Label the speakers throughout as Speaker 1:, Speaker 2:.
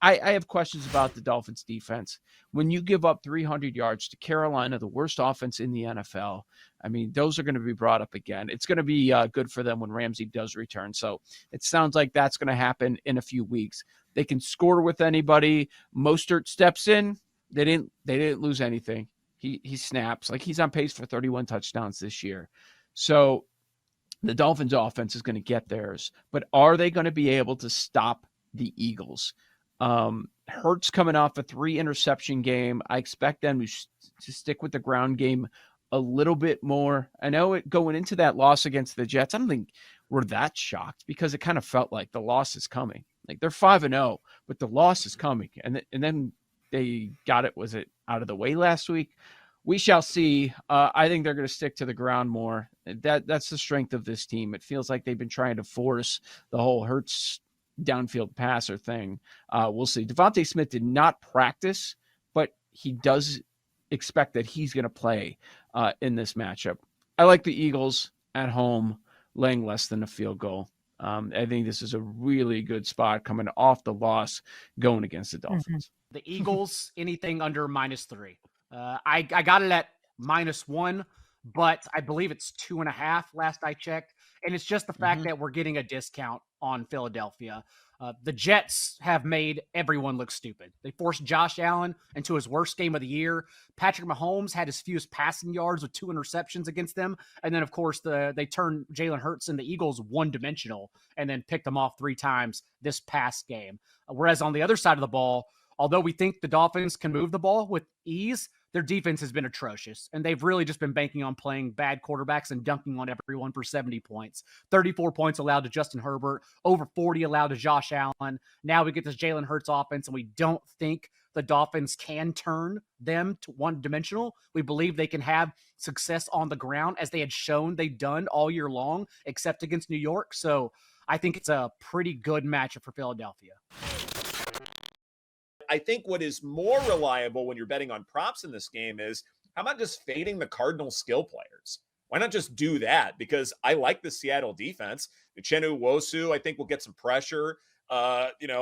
Speaker 1: I have questions about the Dolphins defense. When you give up 300 yards to Carolina, the worst offense in the NFL, I mean, those are going to be brought up again. It's going to be good for them when Ramsey does return. So it sounds like that's going to happen in a few weeks. They can score with anybody. Mostert steps in. They didn't lose anything. He snaps. Like, he's on pace for 31 touchdowns this year. So the Dolphins offense is going to get theirs, but are they going to be able to stop the Eagles? Hurts coming off a 3 interception game. I expect them to stick with the ground game a little bit more. I know it going into that loss against the Jets, I don't think we're that shocked because it kind of felt like the loss is coming. Like, they're 5-0, but the loss is coming. And then they got it. Was it out of the way last week? We shall see. I think they're going to stick to the ground more. That's the strength of this team. It feels like they've been trying to force the whole Hurts downfield passer thing. We'll see. Devontae Smith did not practice, but he does expect that he's going to play in this matchup. I like the Eagles at home laying less than a field goal. I think this is a really good spot coming off the loss going against the Dolphins.
Speaker 2: The Eagles, anything under -3. I got it at -1, but I believe it's 2.5 last I checked. And it's just the fact that we're getting a discount on Philadelphia. The Jets have made everyone look stupid. They forced Josh Allen into his worst game of the year. Patrick Mahomes had his fewest passing yards with 2 interceptions against them. And then, of course, they turned Jalen Hurts and the Eagles one-dimensional and then picked them off 3 times this past game. Whereas on the other side of the ball, although we think the Dolphins can move the ball with ease, their defense has been atrocious, and they've really just been banking on playing bad quarterbacks and dunking on everyone for 70 points. 34 points allowed to Justin Herbert, over 40 allowed to Josh Allen. Now we get this Jalen Hurts offense, and we don't think the Dolphins can turn them to one-dimensional. We believe they can have success on the ground, as they had shown they've done all year long, except against New York. So I think it's a pretty good matchup for Philadelphia.
Speaker 3: I think what is more reliable when you're betting on props in this game is, how about just fading the Cardinals skill players? Why not just do that? Because I like the Seattle defense. Uchenna Nwosu, I think, will get some pressure,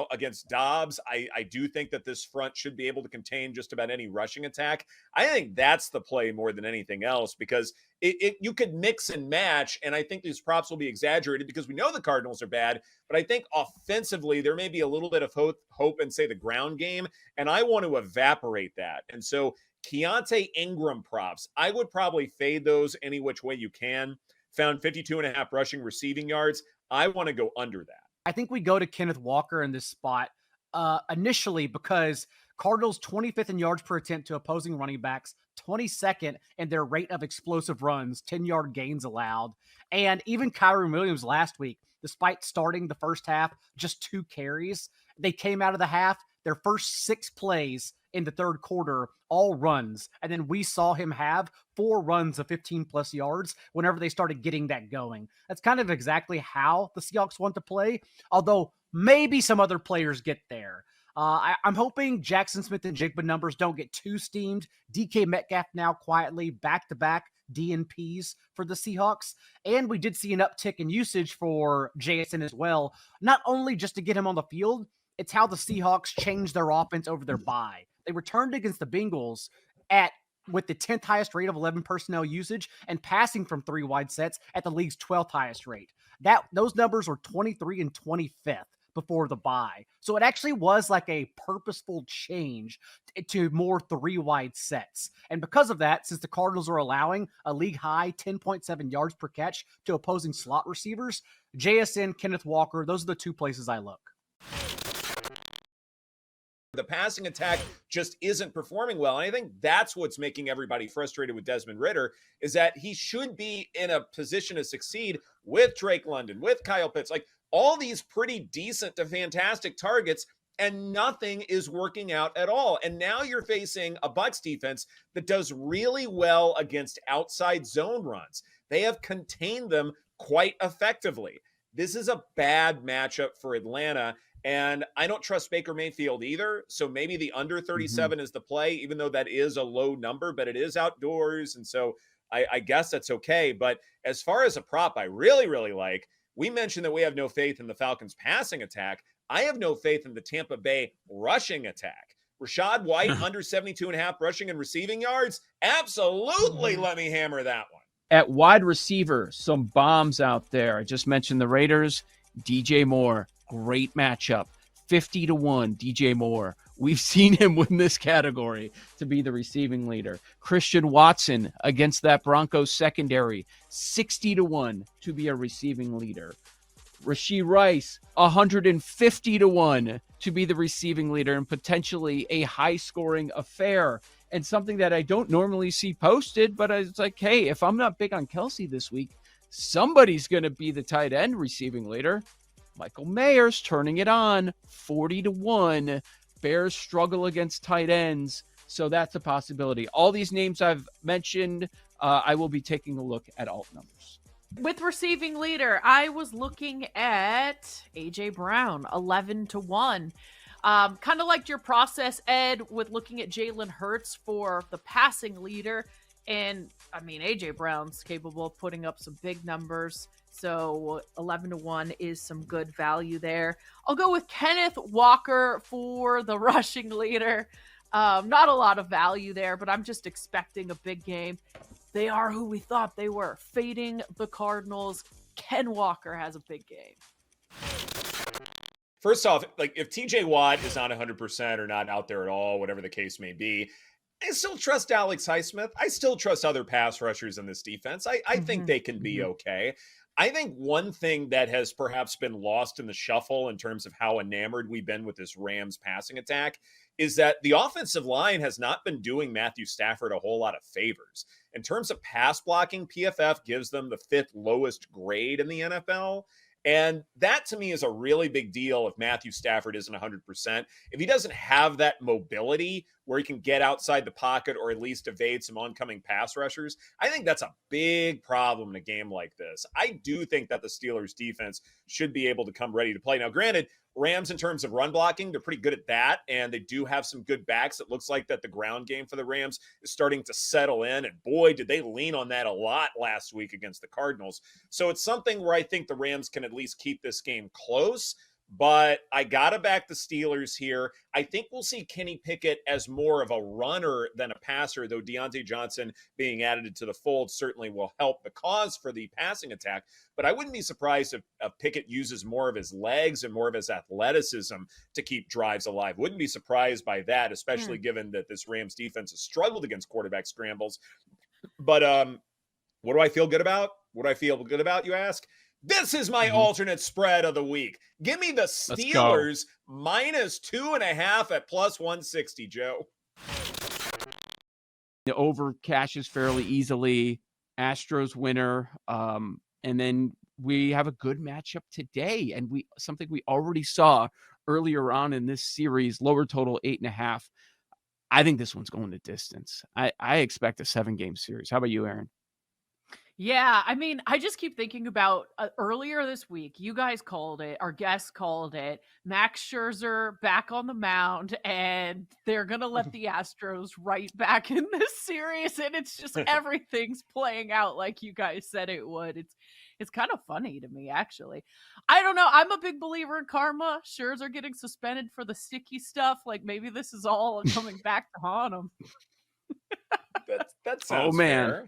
Speaker 3: against Dobbs. I do think that this front should be able to contain just about any rushing attack. I think that's the play more than anything else, because you could mix and match, and I think these props will be exaggerated because we know the Cardinals are bad, but I think offensively there may be a little bit of hope in, say, the ground game, and I want to evaporate that. And so Keontae Ingram props, I would probably fade those any which way you can. Found 52.5 rushing receiving yards. I want to go under that.
Speaker 2: I think we go to Kenneth Walker in this spot initially because Cardinals 25th in yards per attempt to opposing running backs, 22nd in their rate of explosive runs, 10-yard gains allowed. And even Kyron Williams last week, despite starting the first half, just 2 carries, they came out of the half, their first 6 plays in the third quarter, all runs. And then we saw him have 4 runs of 15-plus yards whenever they started getting that going. That's kind of exactly how the Seahawks want to play, although maybe some other players get there. I'm hoping Jackson Smith and Jigba numbers don't get too steamed. DK Metcalf now quietly back-to-back DNPs for the Seahawks. And we did see an uptick in usage for JSN as well, not only just to get him on the field, it's how the Seahawks changed their offense over their bye. They returned against the Bengals with the 10th highest rate of 11 personnel usage and passing from 3 wide sets at the league's 12th highest rate. Those numbers were 23 and 25th before the bye. So it actually was like a purposeful change to more 3 wide sets. And because of that, since the Cardinals are allowing a league high 10.7 yards per catch to opposing slot receivers, JSN, Kenneth Walker, those are the 2 places I look.
Speaker 3: The passing attack just isn't performing well. And I think that's what's making everybody frustrated with Desmond Ridder, is that he should be in a position to succeed with Drake London, with Kyle Pitts, like all these pretty decent to fantastic targets, and nothing is working out at all. And now you're facing a Bucs defense that does really well against outside zone runs. They have contained them quite effectively. This is a bad matchup for Atlanta. And I don't trust Baker Mayfield either. So maybe the under 37 is the play, even though that is a low number, but it is outdoors. And so I guess that's okay. But as far as a prop I really, really like, we mentioned that we have no faith in the Falcons passing attack. I have no faith in the Tampa Bay rushing attack. Rashad White under 72.5 rushing and receiving yards. Absolutely. Let me hammer that one.
Speaker 1: At wide receiver, some bombs out there. I just mentioned the Raiders. DJ Moore, great matchup. 50-1, DJ Moore. We've seen him win this category to be the receiving leader. Christian Watson against that Broncos secondary, 60-1 to be a receiving leader. Rashee Rice, 150-1 to be the receiving leader and potentially a high-scoring affair. And something that I don't normally see posted, but it's like, hey, if I'm not big on Kelsey this week, somebody's going to be the tight end receiving leader. Michael Mayer's turning it on, 40-1. Bears struggle against tight ends, so that's a possibility. All these names I've mentioned, I will be taking a look at alt numbers.
Speaker 4: With receiving leader, I was looking at A.J. Brown, 11-1. Kind of liked your process, Ed, with looking at Jalen Hurts for the passing leader. And, I mean, A.J. Brown's capable of putting up some big numbers. So 11-1 is some good value there. I'll go with Kenneth Walker for the rushing leader. Not a lot of value there, but I'm just expecting a big game. They are who we thought they were. Fading the Cardinals. Ken Walker has a big game.
Speaker 3: First off, like if TJ Watt is not 100% or not out there at all, whatever the case may be, I still trust Alex Highsmith. I still trust other pass rushers in this defense. I think they can be okay. I think one thing that has perhaps been lost in the shuffle in terms of how enamored we've been with this Rams passing attack is that the offensive line has not been doing Matthew Stafford a whole lot of favors. In terms of pass blocking, PFF gives them the 5th lowest grade in the NFL. And that to me is a really big deal if Matthew Stafford isn't 100%. If he doesn't have that mobility where he can get outside the pocket or at least evade some oncoming pass rushers, I think that's a big problem in a game like this. I do think that the Steelers defense should be able to come ready to play. Now, granted, Rams in terms of run blocking, they're pretty good at that, and they do have some good backs. It looks like that the ground game for the Rams is starting to settle in, and boy, did they lean on that a lot last week against the Cardinals. So it's something where I think the Rams can at least keep this game close, but I got to back the Steelers here. I think we'll see Kenny Pickett as more of a runner than a passer, though Deontay Johnson being added to the fold certainly will help the cause for the passing attack. But I wouldn't be surprised if Pickett uses more of his legs and more of his athleticism to keep drives alive. Wouldn't be surprised by that, especially given that this Rams defense has struggled against quarterback scrambles. But what do I feel good about? What do I feel good about, you ask? This is my alternate spread of the week. Give me the Steelers minus 2.5 at plus 160, Joe.
Speaker 1: The over cashes fairly easily. Astros winner. And then we have a good matchup today. And something we already saw earlier on in this series, lower total 8.5. I think this one's going the distance. I expect a 7-game series. How about you, Erin?
Speaker 4: Yeah, I mean, I just keep thinking about earlier this week, you guys called it, our guests called it, Max Scherzer back on the mound, and they're going to let the Astros right back in this series, and it's just everything's playing out like you guys said it would. It's kind of funny to me, actually. I don't know. I'm a big believer in karma. Scherzer getting suspended for the sticky stuff. Like, maybe this is all coming back to haunt him.
Speaker 3: That sounds fair.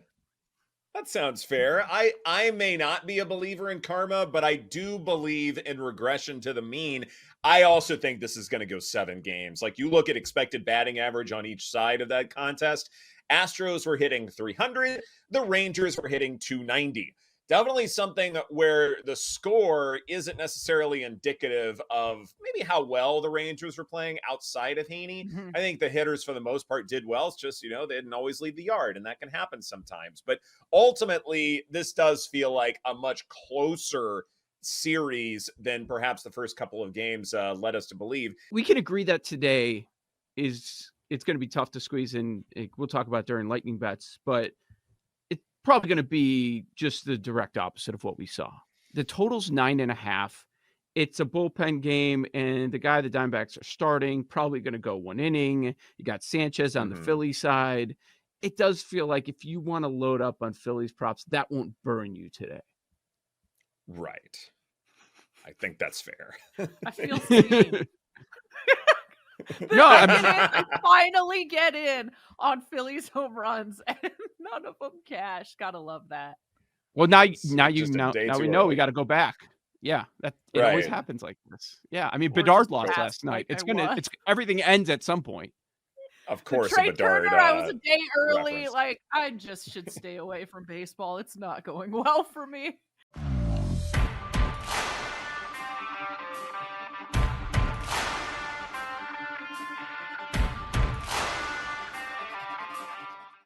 Speaker 3: That sounds fair. I may not be a believer in karma, but I do believe in regression to the mean. I also think this is going to go 7 games. Like, you look at expected batting average on each side of that contest. Astros were hitting 300. The Rangers were hitting 290. Definitely something where the score isn't necessarily indicative of maybe how well the Rangers were playing outside of Haney. I think the hitters, for the most part, did well. It's just, they didn't always leave the yard, and that can happen sometimes. But ultimately, this does feel like a much closer series than perhaps the first couple of games led us to believe.
Speaker 1: We can agree that today it's going to be tough to squeeze in. We'll talk about during lightning bets, but probably going to be just the direct opposite of what we saw. The total's 9.5. It's a bullpen game, and the guy the Diamondbacks are starting probably going to go 1 inning. You got Sanchez on the Philly side. It does feel like if you want to load up on Philly's props, that won't burn you today.
Speaker 3: Right. I think that's fair.
Speaker 4: I feel seen.
Speaker 1: No, I mean,
Speaker 4: I finally get in on Phillies home runs, and none of them cash. Gotta love that.
Speaker 1: well, now
Speaker 3: It's just a day
Speaker 1: now
Speaker 3: too
Speaker 1: we know we
Speaker 3: early.
Speaker 1: got to go back. Yeah, that it always
Speaker 3: Right.
Speaker 1: happens like this. Yeah, I mean,
Speaker 4: Or
Speaker 1: Bedard
Speaker 4: just
Speaker 1: lost
Speaker 4: pass
Speaker 1: last night.
Speaker 4: like I won.
Speaker 1: It's everything ends at some point.
Speaker 3: Of
Speaker 4: The
Speaker 3: course, a
Speaker 4: Trey
Speaker 3: Bedard
Speaker 4: Turner, I was a day early.
Speaker 3: reference.
Speaker 4: Like, I just should stay away from baseball. It's not going well for me.